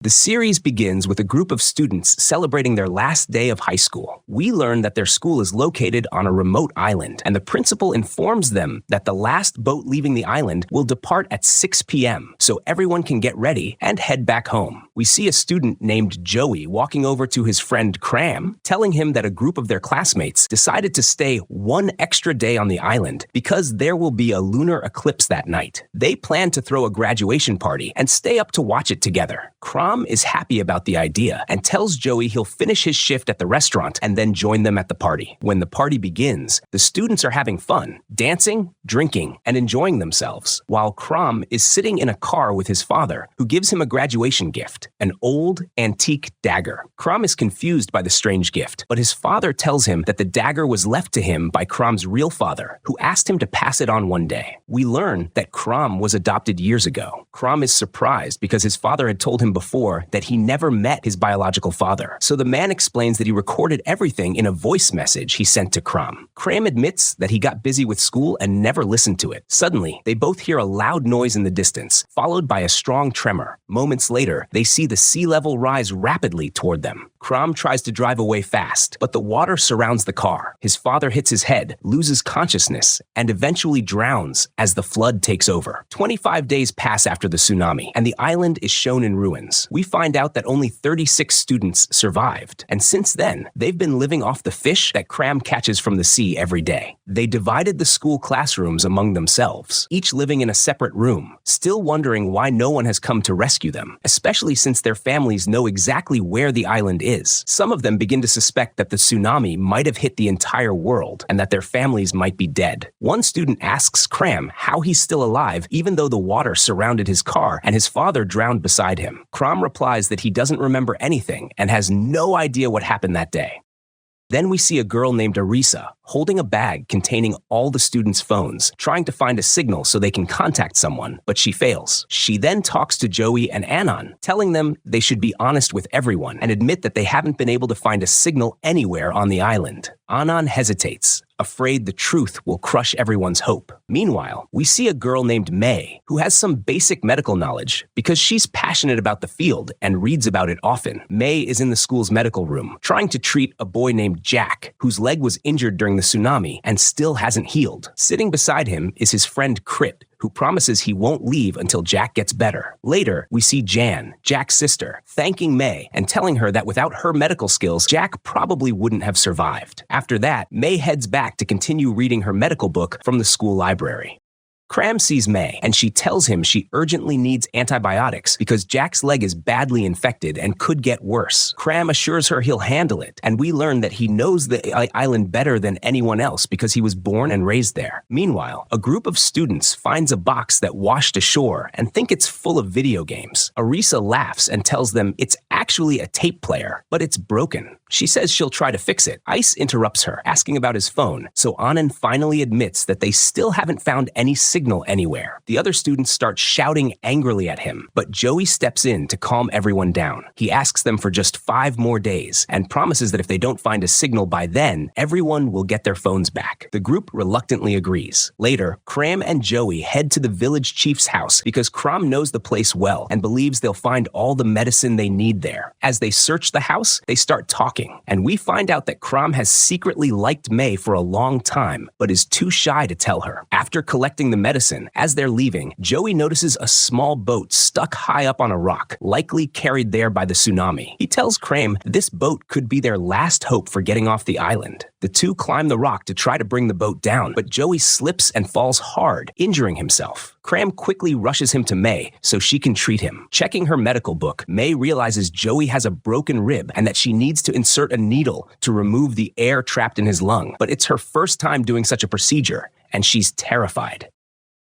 The series begins with a group of students celebrating their last day of high school. We learn that their school is located on a remote island, and the principal informs them that the last boat leaving the island will depart at 6 p.m., so everyone can get ready and head back home. We see a student named Joey walking over to his friend Cram, telling him that a group of their classmates decided to stay one extra day on the island because there will be a lunar eclipse that night. They plan to throw a graduation party and stay up to watch it together. Cram is happy about the idea and tells Joey he'll finish his shift at the restaurant and then join them at the party. When the party begins, the students are having fun, dancing, drinking, and enjoying themselves, while Cram is sitting in a car with his father, who gives him a graduation gift, an old, antique dagger. Cram is confused by the strange gift, but his father tells him that the dagger was left to him by Cram's real father, who asked him to pass it on one day. We learn that Cram was adopted years ago. Cram is surprised because his father had told him before that he never met his biological father. So the man explains that he recorded everything in a voice message he sent to Cram. Cram admits that he got busy with school and never listened to it. Suddenly, they both hear a loud noise in the distance, followed by a strong tremor. Moments later, they see the sea level rise rapidly toward them. Cram tries to drive away fast, but the water surrounds the car. His father hits his head, loses consciousness, and eventually drowns as the flood takes over. 25 days pass after the tsunami, and the island is shown in ruins. We find out that only 36 students survived, and since then, they've been living off the fish that Cram catches from the sea every day. They divided the school classrooms among themselves, each living in a separate room, still wondering why no one has come to rescue them, especially since their families know exactly where the island is. Some of them begin to suspect that the tsunami might have hit the entire world and that their families might be dead. One student asks Cram how he's still alive even though the water surrounded his car and his father drowned beside him. Cram replies that he doesn't remember anything and has no idea what happened that day. Then we see a girl named Arisa holding a bag containing all the students' phones, trying to find a signal so they can contact someone, but she fails. She then talks to Joey and Anon, telling them they should be honest with everyone and admit that they haven't been able to find a signal anywhere on the island. Anon hesitates, afraid the truth will crush everyone's hope. Meanwhile, we see a girl named May, who has some basic medical knowledge because she's passionate about the field and reads about it often. May is in the school's medical room, trying to treat a boy named Jack, whose leg was injured during the tsunami and still hasn't healed. Sitting beside him is his friend Crit, who promises he won't leave until Jack gets better. Later, we see Jan, Jack's sister, thanking May and telling her that without her medical skills, Jack probably wouldn't have survived. After that, May heads back to continue reading her medical book from the school library. Cram sees May, and she tells him she urgently needs antibiotics because Jack's leg is badly infected and could get worse. Cram assures her he'll handle it, and we learn that he knows the island better than anyone else because he was born and raised there. Meanwhile, a group of students finds a box that washed ashore and think it's full of video games. Arisa laughs and tells them it's actually a tape player, but it's broken. She says she'll try to fix it. Ice interrupts her, asking about his phone, so Anand finally admits that they still haven't found any signal anywhere. The other students start shouting angrily at him, but Joey steps in to calm everyone down. He asks them for just 5 more days and promises that if they don't find a signal by then, everyone will get their phones back. The group reluctantly agrees. Later, Cram and Joey head to the village chief's house because Cram knows the place well and believes they'll find all the medicine they need there. As they search the house, they start talking, and we find out that Cram has secretly liked May for a long time, but is too shy to tell her. After collecting the medicine, as they're leaving, Joey notices a small boat stuck high up on a rock, likely carried there by the tsunami. He tells Cram this boat could be their last hope for getting off the island. The two climb the rock to try to bring the boat down, but Joey slips and falls hard, injuring himself. Cram quickly rushes him to May so she can treat him. Checking her medical book, May realizes Joey has a broken rib and that she needs to insert a needle to remove the air trapped in his lung. But it's her first time doing such a procedure, and she's terrified.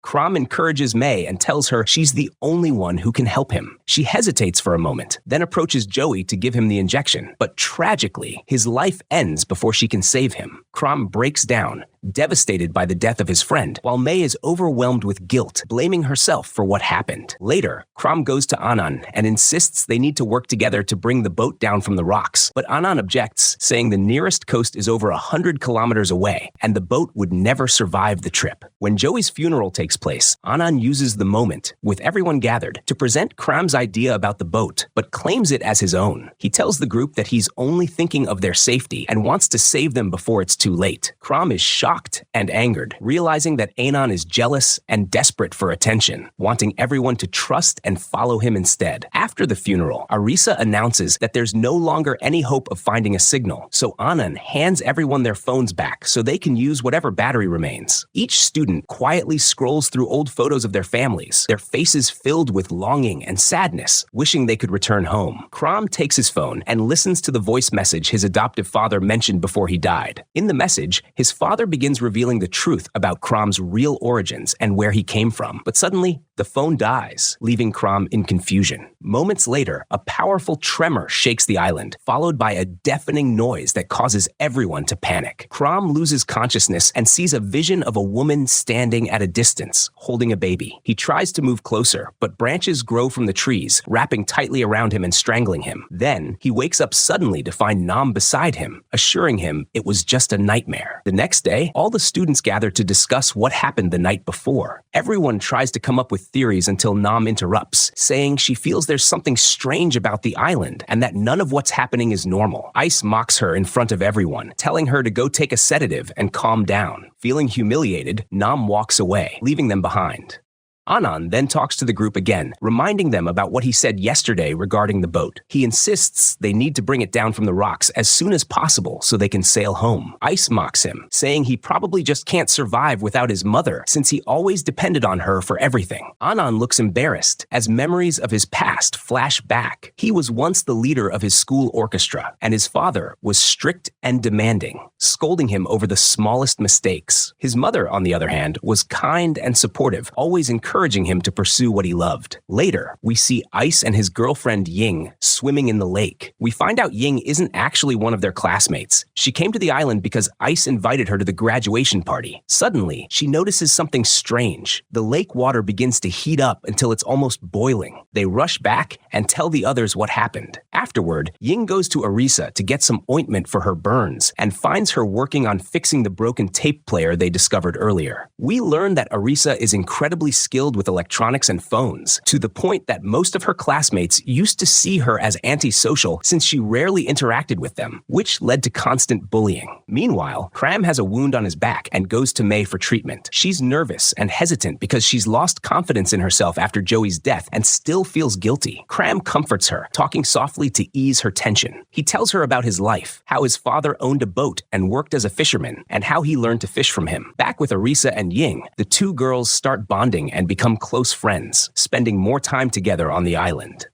Cram encourages May and tells her she's the only one who can help him. She hesitates for a moment, then approaches Joey to give him the injection. But tragically, his life ends before she can save him. Cram breaks down, devastated by the death of his friend, while May is overwhelmed with guilt, blaming herself for what happened. Later, Crom goes to Anand and insists they need to work together to bring the boat down from the rocks, but Anand objects, saying the nearest coast is over 100 kilometers away, and the boat would never survive the trip. When Joey's funeral takes place, Anand uses the moment, with everyone gathered, to present Crom's idea about the boat, but claims it as his own. He tells the group that he's only thinking of their safety and wants to save them before it's too late. Crom is shocked and angered, realizing that Anand is jealous and desperate for attention, wanting everyone to trust and follow him instead. After the funeral, Arisa announces that there's no longer any hope of finding a signal, so Anand hands everyone their phones back so they can use whatever battery remains. Each student quietly scrolls through old photos of their families, their faces filled with longing and sadness, wishing they could return home. Crom takes his phone and listens to the voice message his adoptive father mentioned before he died. In the message, his father begins revealing the truth about Crom's real origins and where he came from, but suddenly, the phone dies, leaving Crom in confusion. Moments later, a powerful tremor shakes the island, followed by a deafening noise that causes everyone to panic. Crom loses consciousness and sees a vision of a woman standing at a distance, holding a baby. He tries to move closer, but branches grow from the trees, wrapping tightly around him and strangling him. Then, he wakes up suddenly to find Nam beside him, assuring him it was just a nightmare. The next day, all the students gather to discuss what happened the night before. Everyone tries to come up with theories until Nam interrupts, saying she feels there's something strange about the island and that none of what's happening is normal. Ice mocks her in front of everyone, telling her to go take a sedative and calm down. Feeling humiliated, Nam walks away, leaving them behind. Anand then talks to the group again, reminding them about what he said yesterday regarding the boat. He insists they need to bring it down from the rocks as soon as possible so they can sail home. Ice mocks him, saying he probably just can't survive without his mother since he always depended on her for everything. Anand looks embarrassed as memories of his past flash back. He was once the leader of his school orchestra, and his father was strict and demanding, scolding him over the smallest mistakes. His mother, on the other hand, was kind and supportive, always encouraging him to pursue what he loved. Later, we see Ice and his girlfriend Ying swimming in the lake. We find out Ying isn't actually one of their classmates. She came to the island because Ice invited her to the graduation party. Suddenly, she notices something strange. The lake water begins to heat up until it's almost boiling. They rush back and tell the others what happened. Afterward, Ying goes to Arisa to get some ointment for her burns and finds her working on fixing the broken tape player they discovered earlier. We learn that Arisa is incredibly skilled with electronics and phones, to the point that most of her classmates used to see her as antisocial since she rarely interacted with them, which led to constant bullying. Meanwhile, Cram has a wound on his back and goes to May for treatment. She's nervous and hesitant because she's lost confidence in herself after Joey's death and still feels guilty. Cram comforts her, talking softly to ease her tension. He tells her about his life, how his father owned a boat and worked as a fisherman, and how he learned to fish from him. Back with Arisa and Ying, the two girls start bonding and become close friends, spending more time together on the island.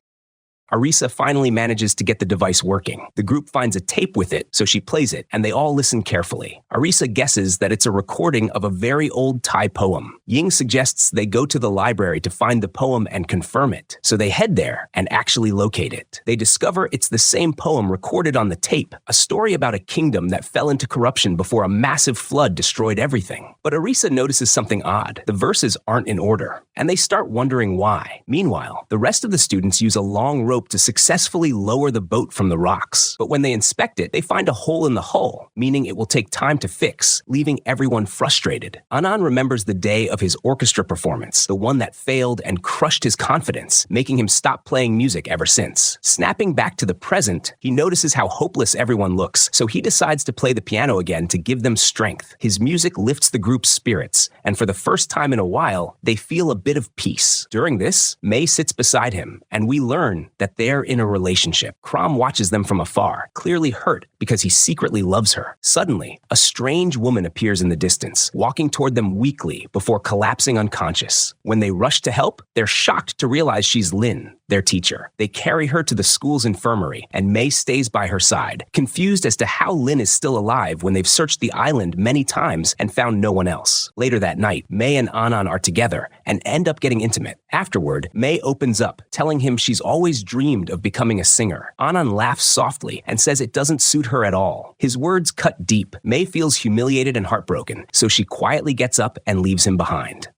Arisa finally manages to get the device working. The group finds a tape with it, so she plays it, and they all listen carefully. Arisa guesses that it's a recording of a very old Thai poem. Ying suggests they go to the library to find the poem and confirm it, so they head there and actually locate it. They discover it's the same poem recorded on the tape, a story about a kingdom that fell into corruption before a massive flood destroyed everything. But Arisa notices something odd. The verses aren't in order, and they start wondering why. Meanwhile, the rest of the students use a long rope to successfully lower the boat from the rocks. But when they inspect it, they find a hole in the hull, meaning it will take time to fix, leaving everyone frustrated. Anand remembers the day of his orchestra performance, the one that failed and crushed his confidence, making him stop playing music ever since. Snapping back to the present, he notices how hopeless everyone looks, so he decides to play the piano again to give them strength. His music lifts the group's spirits, and for the first time in a while, they feel a bit of peace. During this, May sits beside him, and we learn that they're in a relationship. Crom watches them from afar, clearly hurt because he secretly loves her. Suddenly, a strange woman appears in the distance, walking toward them weakly before collapsing unconscious. When they rush to help, they're shocked to realize she's Lynn, their teacher. They carry her to the school's infirmary, and May stays by her side, confused as to how Lynn is still alive when they've searched the island many times and found no one else. Later that night, May and Anand are together and end up getting intimate. Afterward, May opens up, telling him she's always dreamed of becoming a singer. Anand laughs softly and says it doesn't suit her at all. His words cut deep. May feels humiliated and heartbroken, so she quietly gets up and leaves him behind.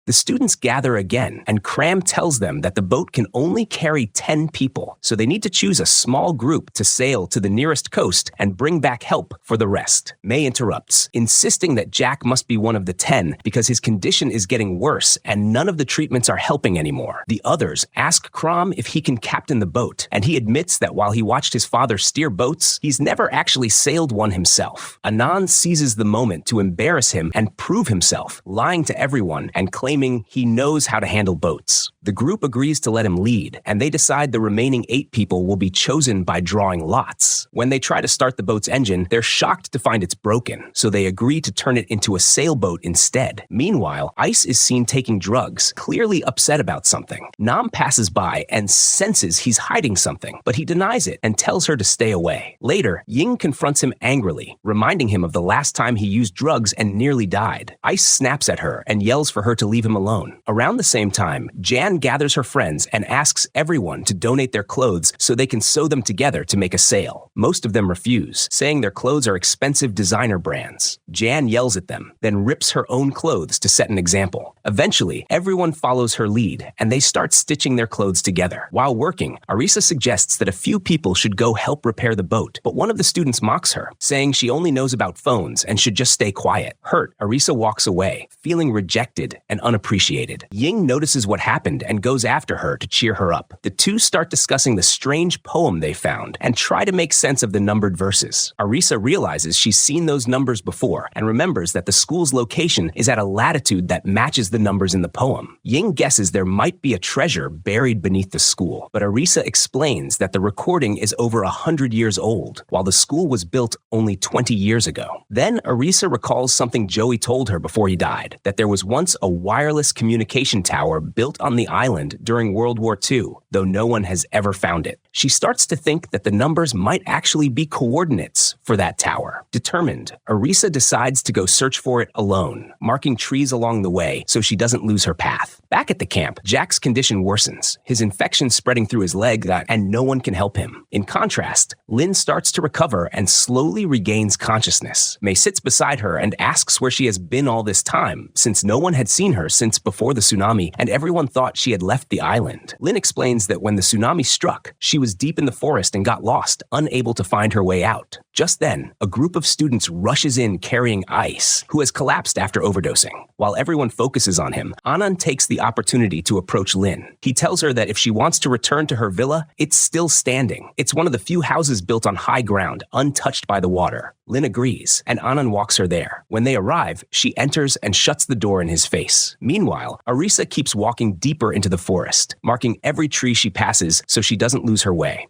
The students gather again, and Cram tells them that the boat can only carry 10 people, so they need to choose a small group to sail to the nearest coast and bring back help for the rest. May interrupts, insisting that Jack must be one of the 10 because his condition is getting worse and none of the treatments are helping anymore. The others ask Cram if he can captain the boat, and he admits that while he watched his father steer boats, he's never actually sailed one himself. Anand seizes the moment to embarrass him and prove himself, lying to everyone and claiming he knows how to handle boats. The group agrees to let him lead, and they decide the remaining 8 people will be chosen by drawing lots. When they try to start the boat's engine, they're shocked to find it's broken, so they agree to turn it into a sailboat instead. Meanwhile, Ice is seen taking drugs, clearly upset about something. Nam passes by and senses he's hiding something, but he denies it and tells her to stay away. Later, Ying confronts him angrily, reminding him of the last time he used drugs and nearly died. Ice snaps at her and yells for her to leave him alone. Around the same time, Jan gathers her friends and asks everyone to donate their clothes so they can sew them together to make a sale. Most of them refuse, saying their clothes are expensive designer brands. Jan yells at them, then rips her own clothes to set an example. Eventually, everyone follows her lead, and they start stitching their clothes together. While working, Arisa suggests that a few people should go help repair the boat, but one of the students mocks her, saying she only knows about phones and should just stay quiet. Hurt, Arisa walks away, feeling rejected and unappreciated. Ying notices what happened and goes after her to cheer her up. The two start discussing the strange poem they found and try to make sense of the numbered verses. Arisa realizes she's seen those numbers before and remembers that the school's location is at a latitude that matches the numbers in the poem. Ying guesses there might be a treasure buried beneath the school, but Arisa explains that the recording is over 100 years old, while the school was built only 20 years ago. Then Arisa recalls something Joey told her before he died, that there was once a wireless communication tower built on the island during World War II, though no one has ever found it. She starts to think that the numbers might actually be coordinates for that tower. Determined, Arisa decides to go search for it alone, marking trees along the way so she doesn't lose her path. Back at the camp, Jack's condition worsens, his infection spreading through his leg, and no one can help him. In contrast, Lynn starts to recover and slowly regains consciousness. May sits beside her and asks where she has been all this time, since no one had seen her since before the tsunami and everyone thought she had left the island. Lynn explains that when the tsunami struck, she was deep in the forest and got lost, unable to find her way out. Just then, a group of students rushes in carrying Ice, who has collapsed after overdosing. While everyone focuses on him, Anand takes the opportunity to approach Lynn. He tells her that if she wants to return to her villa, it's still standing. It's one of the few houses built on high ground, untouched by the water. Lynn agrees, and Anand walks her there. When they arrive, she enters and shuts the door in his face. Meanwhile, Arisa keeps walking deeper into the forest, marking every tree she passes so she doesn't lose her way.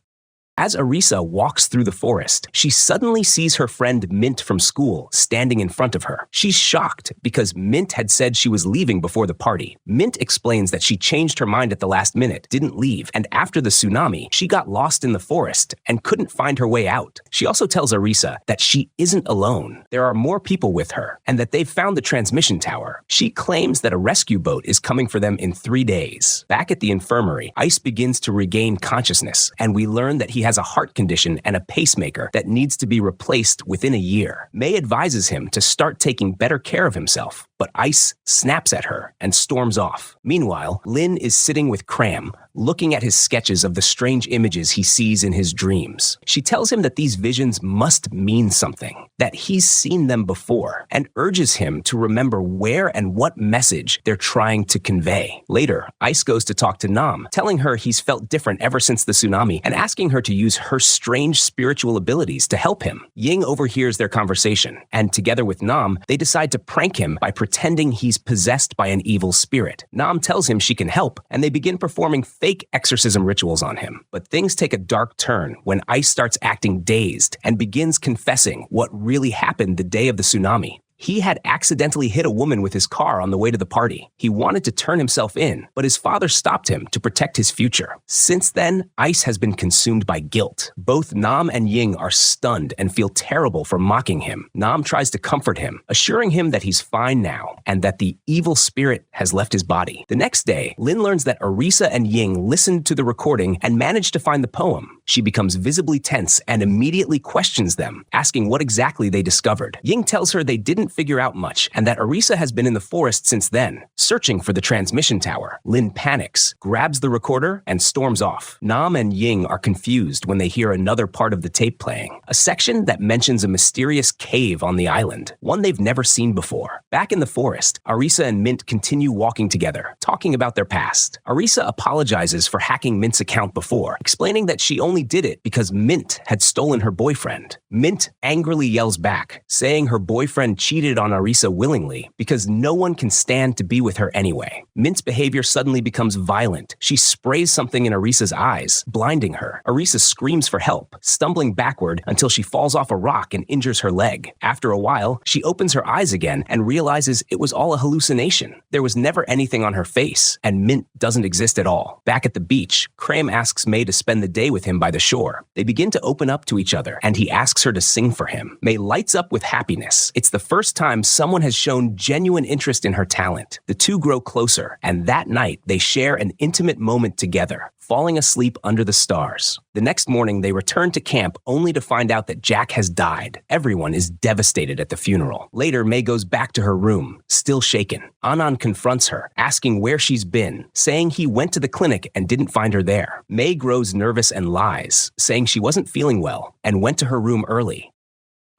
As Arisa walks through the forest, she suddenly sees her friend Mint from school standing in front of her. She's shocked because Mint had said she was leaving before the party. Mint explains that she changed her mind at the last minute, didn't leave, and after the tsunami, she got lost in the forest and couldn't find her way out. She also tells Arisa that she isn't alone. There are more people with her, and that they've found the transmission tower. She claims that a rescue boat is coming for them in 3 days. Back at the infirmary, Ice begins to regain consciousness, and we learn that he has a heart condition and a pacemaker that needs to be replaced within a year. May advises him to start taking better care of himself, but Ice snaps at her and storms off. Meanwhile, Lynn is sitting with Cram, looking at his sketches of the strange images he sees in his dreams. She tells him that these visions must mean something, that he's seen them before, and urges him to remember where and what message they're trying to convey. Later, Ice goes to talk to Nam, telling her he's felt different ever since the tsunami and asking her to use her strange spiritual abilities to help him. Ying overhears their conversation, and together with Nam, they decide to prank him by pretending he's possessed by an evil spirit. Nam tells him she can help, and they begin performing fake exorcism rituals on him. But things take a dark turn when Ice starts acting dazed and begins confessing what really happened the day of the tsunami. He had accidentally hit a woman with his car on the way to the party. He wanted to turn himself in, but his father stopped him to protect his future. Since then, Ice has been consumed by guilt. Both Nam and Ying are stunned and feel terrible for mocking him. Nam tries to comfort him, assuring him that he's fine now and that the evil spirit has left his body. The next day, Lin learns that Arisa and Ying listened to the recording and managed to find the poem. She becomes visibly tense and immediately questions them, asking what exactly they discovered. Ying tells her they didn't figure out much and that Arisa has been in the forest since then, searching for the transmission tower. Lin panics, grabs the recorder, and storms off. Nam and Ying are confused when they hear another part of the tape playing, a section that mentions a mysterious cave on the island, one they've never seen before. Back in the forest, Arisa and Mint continue walking together, talking about their past. Arisa apologizes for hacking Mint's account before, explaining that she only did it because Mint had stolen her boyfriend. Mint angrily yells back, saying her boyfriend cheated on Arisa willingly because no one can stand to be with her anyway. Mint's behavior suddenly becomes violent. She sprays something in Arisa's eyes, blinding her. Arisa screams for help, stumbling backward until she falls off a rock and injures her leg. After a while, she opens her eyes again and realizes it was all a hallucination. There was never anything on her face, and Mint doesn't exist at all. Back at the beach, Cram asks May to spend the day with him by the shore. They begin to open up to each other, and he asks her to sing for him. May lights up with happiness. It's the first time someone has shown genuine interest in her talent. The two grow closer, and that night they share an intimate moment together, falling asleep under the stars. The next morning, they return to camp only to find out that Jack has died. Everyone is devastated at the funeral. Later, May goes back to her room, still shaken. Anand confronts her, asking where she's been, saying he went to the clinic and didn't find her there. May grows nervous and lies, saying she wasn't feeling well and went to her room early.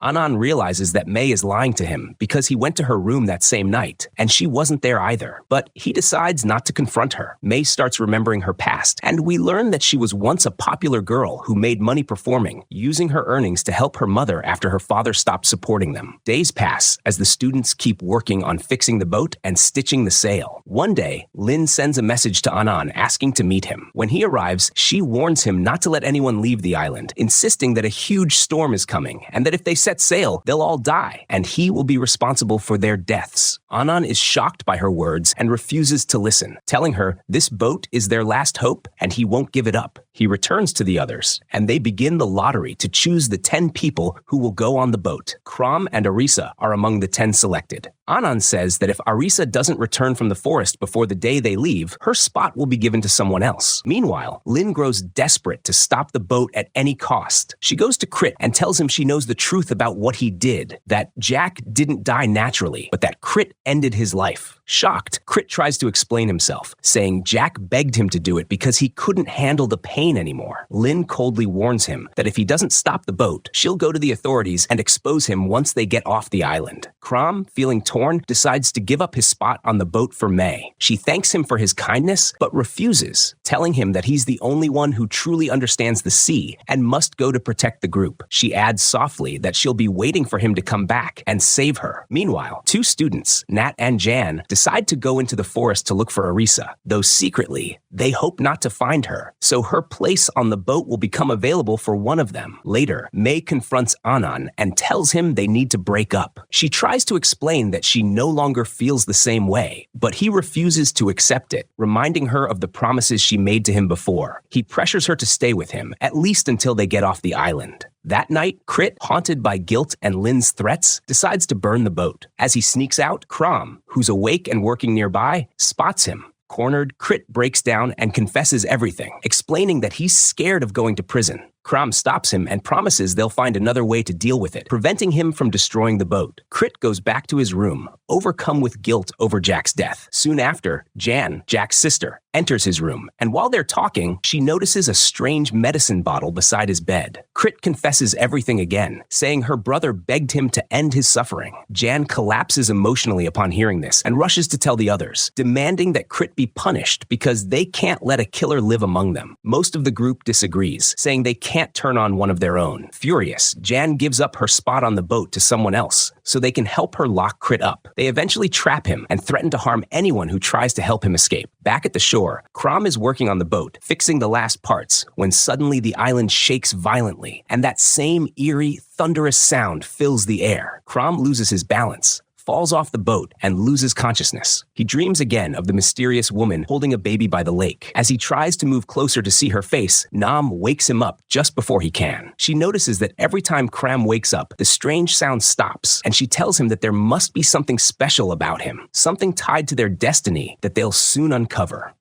Anand realizes that May is lying to him because he went to her room that same night, and she wasn't there either. But he decides not to confront her. May starts remembering her past, and we learn that she was once a popular girl who made money performing, using her earnings to help her mother after her father stopped supporting them. Days pass as the students keep working on fixing the boat and stitching the sail. One day, Lin sends a message to Anand asking to meet him. When he arrives, she warns him not to let anyone leave the island, insisting that a huge storm is coming and that if they set sail, they'll all die, and he will be responsible for their deaths. Anand is shocked by her words and refuses to listen, telling her this boat is their last hope and he won't give it up. He returns to the others, and they begin the lottery to choose the 10 people who will go on the boat. Crom and Arisa are among the 10 selected. Anand says that if Arisa doesn't return from the forest before the day they leave, her spot will be given to someone else. Meanwhile, Lin grows desperate to stop the boat at any cost. She goes to Crit and tells him she knows the truth about what he did, that Jack didn't die naturally, but that Crit ended his life. Shocked, Crit tries to explain himself, saying Jack begged him to do it because he couldn't handle the pain anymore. Lin coldly warns him that if he doesn't stop the boat, she'll go to the authorities and expose him once they get off the island. Crom, feeling torn, decides to give up his spot on the boat for May. She thanks him for his kindness, but refuses, telling him that he's the only one who truly understands the sea and must go to protect the group. She adds softly that she'll be waiting for him to come back and save her. Meanwhile, 2 students, Nat and Jan, decide to go into the forest to look for Arisa, though secretly, they hope not to find her, so her place on the boat will become available for one of them. Later, May confronts Anand and tells him they need to break up. She tries to explain that she no longer feels the same way, but he refuses to accept it, reminding her of the promises she made to him before. He pressures her to stay with him, at least until they get off the island. That night, Crit, haunted by guilt and Lin's threats, decides to burn the boat. As he sneaks out, Crom, who's awake and working nearby, spots him. Cornered, Crit breaks down and confesses everything, explaining that he's scared of going to prison. Crom stops him and promises they'll find another way to deal with it, preventing him from destroying the boat. Crit goes back to his room, overcome with guilt over Jack's death. Soon after, Jan, Jack's sister, enters his room, and while they're talking, she notices a strange medicine bottle beside his bed. Crit confesses everything again, saying her brother begged him to end his suffering. Jan collapses emotionally upon hearing this and rushes to tell the others, demanding that Crit be punished because they can't let a killer live among them. Most of the group disagrees, saying they can't turn on one of their own. Furious, Jan gives up her spot on the boat to someone else so they can help her lock Crit up. They eventually trap him and threaten to harm anyone who tries to help him escape. Back at the shore, Crom is working on the boat, fixing the last parts, when suddenly the island shakes violently, and that same eerie, thunderous sound fills the air. Crom loses his balance, falls off the boat, and loses consciousness. He dreams again of the mysterious woman holding a baby by the lake. As he tries to move closer to see her face, Nam wakes him up just before he can. She notices that every time Cram wakes up, the strange sound stops, and she tells him that there must be something special about him, something tied to their destiny that they'll soon uncover.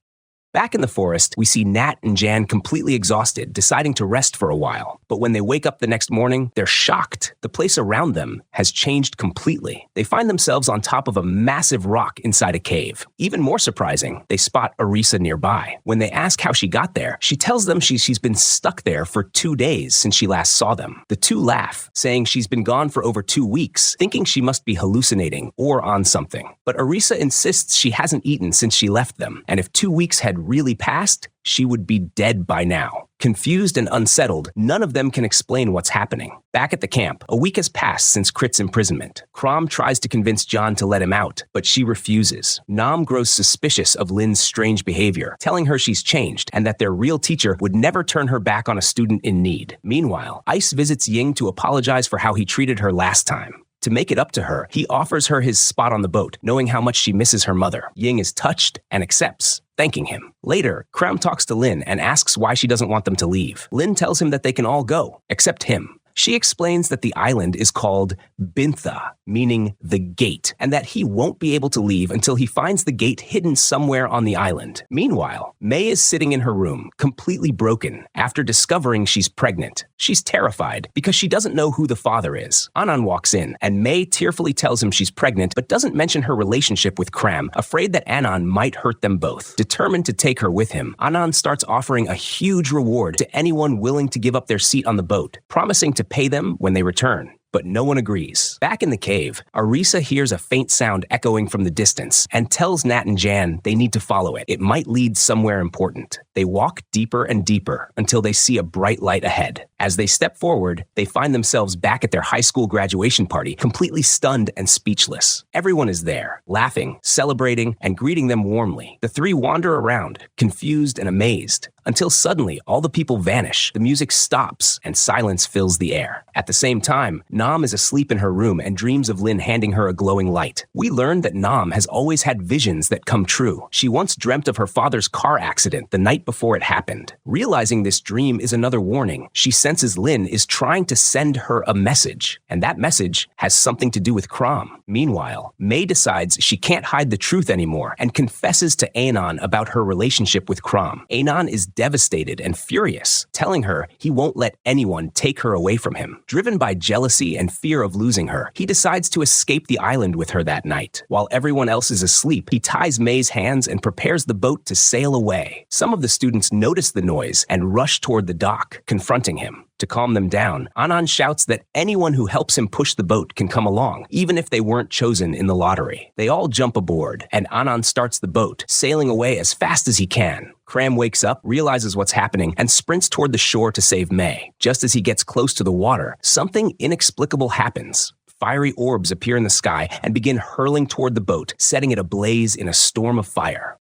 Back in the forest, we see Nat and Jan completely exhausted, deciding to rest for a while. But when they wake up the next morning, they're shocked. The place around them has changed completely. They find themselves on top of a massive rock inside a cave. Even more surprising, they spot Arisa nearby. When they ask how she got there, she tells them she's been stuck there for 2 days since she last saw them. The two laugh, saying she's been gone for over 2 weeks, thinking she must be hallucinating or on something. But Arisa insists she hasn't eaten since she left them, and if 2 weeks had really passed, she would be dead by now. Confused and unsettled, none of them can explain what's happening. Back at the camp, a week has passed since Crit's imprisonment. Crom tries to convince John to let him out, but she refuses. Nam grows suspicious of Lynn's strange behavior, telling her she's changed and that their real teacher would never turn her back on a student in need. Meanwhile, Ice visits Ying to apologize for how he treated her last time. To make it up to her, he offers her his spot on the boat, knowing how much she misses her mother. Ying is touched and accepts, thanking him. Later, Cram talks to Lynn and asks why she doesn't want them to leave. Lynn tells him that they can all go, except him. She explains that the island is called Bintha, meaning the gate, and that he won't be able to leave until he finds the gate hidden somewhere on the island. Meanwhile, May is sitting in her room, completely broken, after discovering she's pregnant. She's terrified because she doesn't know who the father is. Anand walks in, and May tearfully tells him she's pregnant, but doesn't mention her relationship with Cram, afraid that Anand might hurt them both. Determined to take her with him, Anand starts offering a huge reward to anyone willing to give up their seat on the boat, promising to pay them when they return. But no one agrees. Back in the cave, Arisa hears a faint sound echoing from the distance and tells Nat and Jan they need to follow it. It might lead somewhere important. They walk deeper and deeper until they see a bright light ahead. As they step forward, they find themselves back at their high school graduation party, completely stunned and speechless. Everyone is there, laughing, celebrating, and greeting them warmly. The three wander around, confused and amazed, until suddenly all the people vanish, the music stops, and silence fills the air. At the same time, Nam is asleep in her room and dreams of Lynn handing her a glowing light. We learn that Nam has always had visions that come true. She once dreamt of her father's car accident the night before it happened. Realizing this dream is another warning, she senses Lynn is trying to send her a message, and that message has something to do with Crom. Meanwhile, May decides she can't hide the truth anymore and confesses to Anon about her relationship with Crom. Anon is devastated and furious, telling her he won't let anyone take her away from him. Driven by jealousy and fear of losing her, he decides to escape the island with her that night. While everyone else is asleep, he ties May's hands and prepares the boat to sail away. Some of the students notice the noise and rush toward the dock, confronting him. To calm them down, Anand shouts that anyone who helps him push the boat can come along, even if they weren't chosen in the lottery. They all jump aboard, and Anand starts the boat, sailing away as fast as he can. Cram wakes up, realizes what's happening, and sprints toward the shore to save May. Just as he gets close to the water, something inexplicable happens. Fiery orbs appear in the sky and begin hurling toward the boat, setting it ablaze in a storm of fire.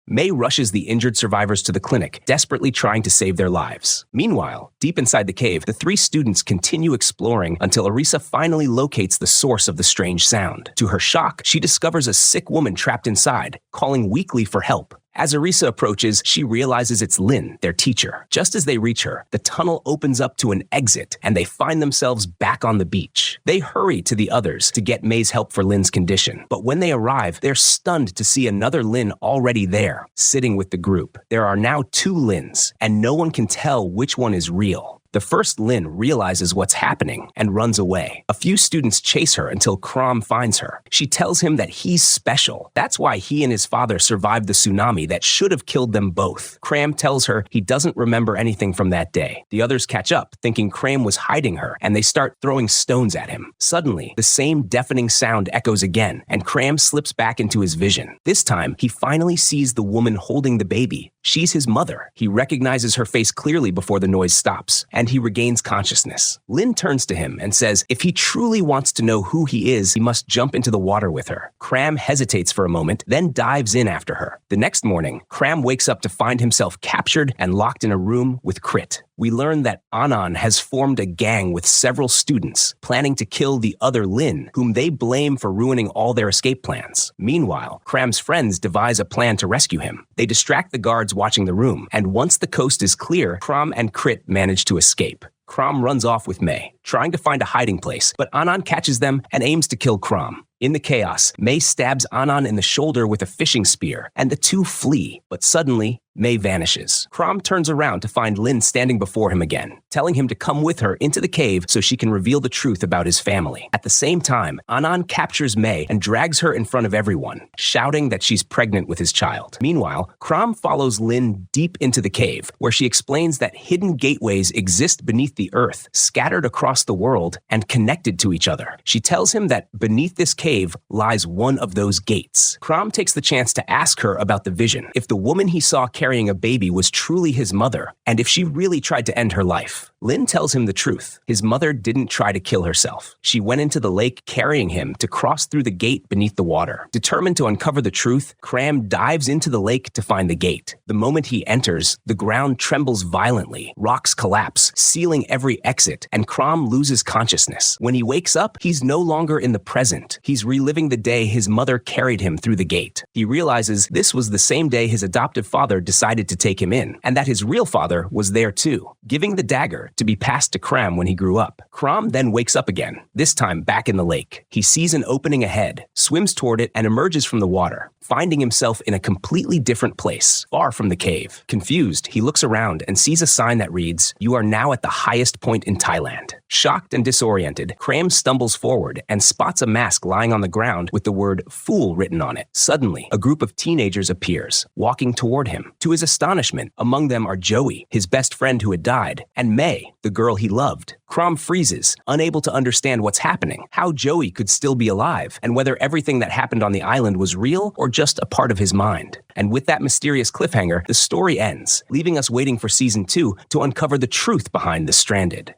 May rushes the injured survivors to the clinic, desperately trying to save their lives. Meanwhile, deep inside the cave, the three students continue exploring until Arisa finally locates the source of the strange sound. To her shock, she discovers a sick woman trapped inside, calling weakly for help. As Arisa approaches, she realizes it's Lynn, their teacher. Just as they reach her, the tunnel opens up to an exit, and they find themselves back on the beach. They hurry to the others to get May's help for Lynn's condition. But when they arrive, they're stunned to see another Lynn already there, sitting with the group. There are now 2 Lynns, and no one can tell which one is real. The first Lynn realizes what's happening and runs away. A few students chase her until Crom finds her. She tells him that he's special. That's why he and his father survived the tsunami that should have killed them both. Cram tells her he doesn't remember anything from that day. The others catch up, thinking Cram was hiding her, and they start throwing stones at him. Suddenly, the same deafening sound echoes again, and Cram slips back into his vision. This time, he finally sees the woman holding the baby. She's his mother. He recognizes her face clearly before the noise stops, and he regains consciousness. Lynn turns to him and says if he truly wants to know who he is, he must jump into the water with her. Cram hesitates for a moment, then dives in after her. The next morning, Cram wakes up to find himself captured and locked in a room with Crit. we learn that Anand has formed a gang with several students, planning to kill the other Lin, whom they blame for ruining all their escape plans. Meanwhile, Cram's friends devise a plan to rescue him. They distract the guards watching the room, and once the coast is clear, Cram and Crit manage to escape. Cram runs off with May, trying to find a hiding place, but Anand catches them and aims to kill Cram. In the chaos, May stabs Anand in the shoulder with a fishing spear, and the two flee, but suddenly, May vanishes. Cram turns around to find Lin standing before him again, telling him to come with her into the cave so she can reveal the truth about his family. At the same time, Anand captures May and drags her in front of everyone, shouting that she's pregnant with his child. Meanwhile, Cram follows Lin deep into the cave, where she explains that hidden gateways exist beneath the earth, scattered across the world and connected to each other. She tells him that beneath this cave lies one of those gates. Cram takes the chance to ask her about the vision, if the woman he saw carrying a baby was truly his mother, and if she really tried to end her life. Lin tells him the truth. His mother didn't try to kill herself. She went into the lake carrying him to cross through the gate beneath the water. Determined to uncover the truth, Cram dives into the lake to find the gate. The moment he enters, the ground trembles violently, rocks collapse, sealing every exit, and Cram loses consciousness. When he wakes up, he's no longer in the present. He's reliving the day his mother carried him through the gate. He realizes this was the same day his adoptive father decided to take him in, and that his real father was there too, giving the dagger to be passed to Cram when he grew up. Cram then wakes up again, this time back in the lake. He sees an opening ahead, swims toward it, and emerges from the water, finding himself in a completely different place, far from the cave. Confused, he looks around and sees a sign that reads, "You are now at the highest point in Thailand." Shocked and disoriented, Cram stumbles forward and spots a mask lying on the ground with the word "fool" written on it. Suddenly, a group of teenagers appears, walking toward him. To his astonishment, among them are Joey, his best friend who had died, and May, the girl he loved. Cram freezes, unable to understand what's happening, how Joey could still be alive, and whether everything that happened on the island was real or just a part of his mind. And with that mysterious cliffhanger, the story ends, leaving us waiting for Season 2 to uncover the truth behind The Stranded.